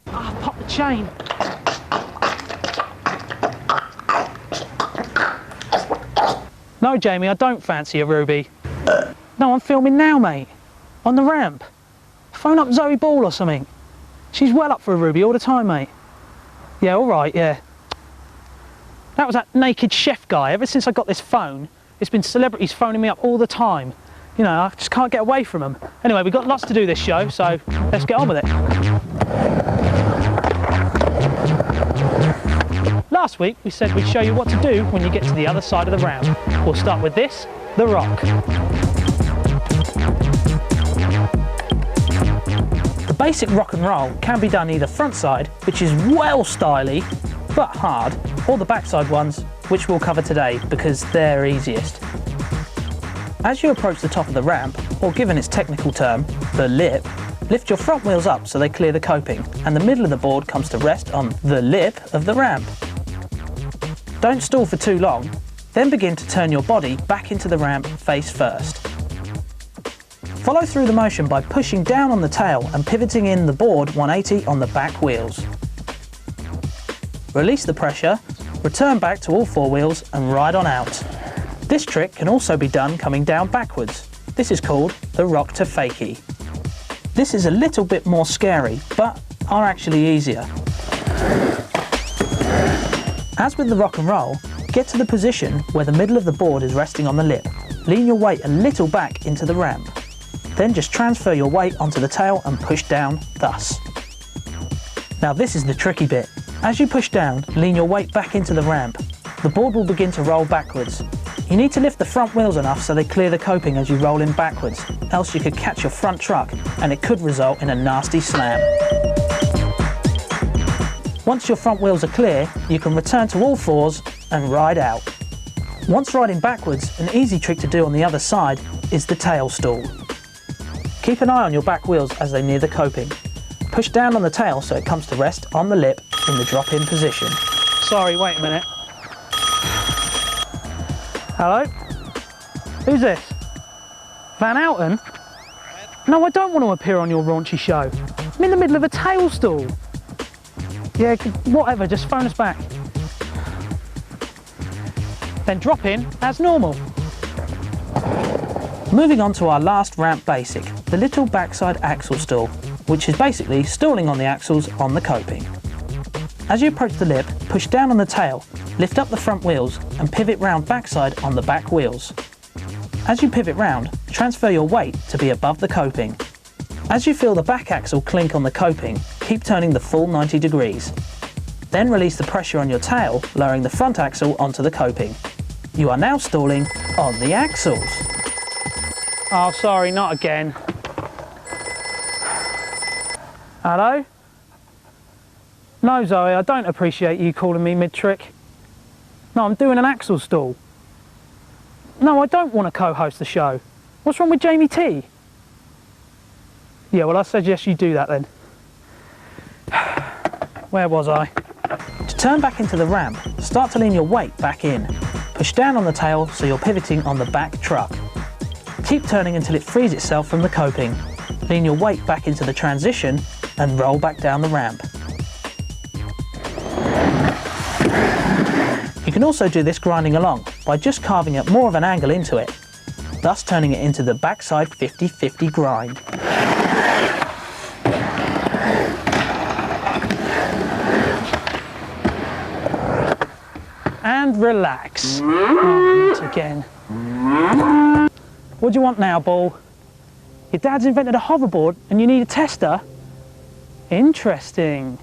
Ah, pop the chain. No, Jamie, I don't fancy a Ruby. No, I'm filming now, mate. On the ramp. Phone up Zoe Ball or something. She's well up for a Ruby all the time, mate. Yeah, all right, yeah. That was that naked chef guy. Ever since I got this phone, it's been celebrities phoning me up all the time. You know, I just can't get away from them. Anyway, we've got lots to do this show, so let's get on with it. Last week, we said we'd show you what to do when you get to the other side of the ramp. We'll start with this, the rock. The basic rock and roll can be done either front side, which is well styly, but hard, or the backside ones, which we'll cover today because they're easiest. As you approach the top of the ramp, or given its technical term, the lip, lift your front wheels up so they clear the coping, and the middle of the board comes to rest on the lip of the ramp. Don't stall for too long, then begin to turn your body back into the ramp face first. Follow through the motion by pushing down on the tail and pivoting in the board 180 on the back wheels. Release the pressure, return back to all four wheels and ride on out. This trick can also be done coming down backwards. This is called the rock to fakie. This is a little bit more scary, but are actually easier. As with the rock and roll, get to the position where the middle of the board is resting on the lip. Lean your weight a little back into the ramp. Then just transfer your weight onto the tail and push down thus. Now this is the tricky bit. As you push down, lean your weight back into the ramp. The board will begin to roll backwards. You need to lift the front wheels enough so they clear the coping as you roll in backwards, else you could catch your front truck and it could result in a nasty slam. Once your front wheels are clear, you can return to all fours and ride out. Once riding backwards, an easy trick to do on the other side is the tail stall. Keep an eye on your back wheels as they near the coping. Push down on the tail so it comes to rest on the lip in the drop-in position. Sorry, wait a minute. Hello? Who's this? Van Houten? No, I don't want to appear on your raunchy show. I'm in the middle of a tail stall. Yeah, whatever, just phone us back. Then drop in as normal. Moving on to our last ramp basic, the little backside axle stall, which is basically stalling on the axles on the coping. As you approach the lip, push down on the tail, lift up the front wheels and pivot round backside on the back wheels. As you pivot round, transfer your weight to be above the coping. As you feel the back axle clink on the coping, keep turning the full 90 degrees. Then release the pressure on your tail, lowering the front axle onto the coping. You are now stalling on the axles. Oh, sorry, not again. Hello? No, Zoe, I don't appreciate you calling me mid-trick. No, I'm doing an axle stall. No, I don't want to co-host the show. What's wrong with Jamie T? Yeah, well, I suggest you do that then. Where was I? To turn back into the ramp, start to lean your weight back in. Push down on the tail so you're pivoting on the back truck. Keep turning until it frees itself from the coping. Lean your weight back into the transition and roll back down the ramp. You can also do this grinding along by just carving up more of an angle into it, thus turning it into the backside 50-50 grind. And relax. Oh, not again. What do you want now, Ball? Your dad's invented a hoverboard and you need a tester? Interesting.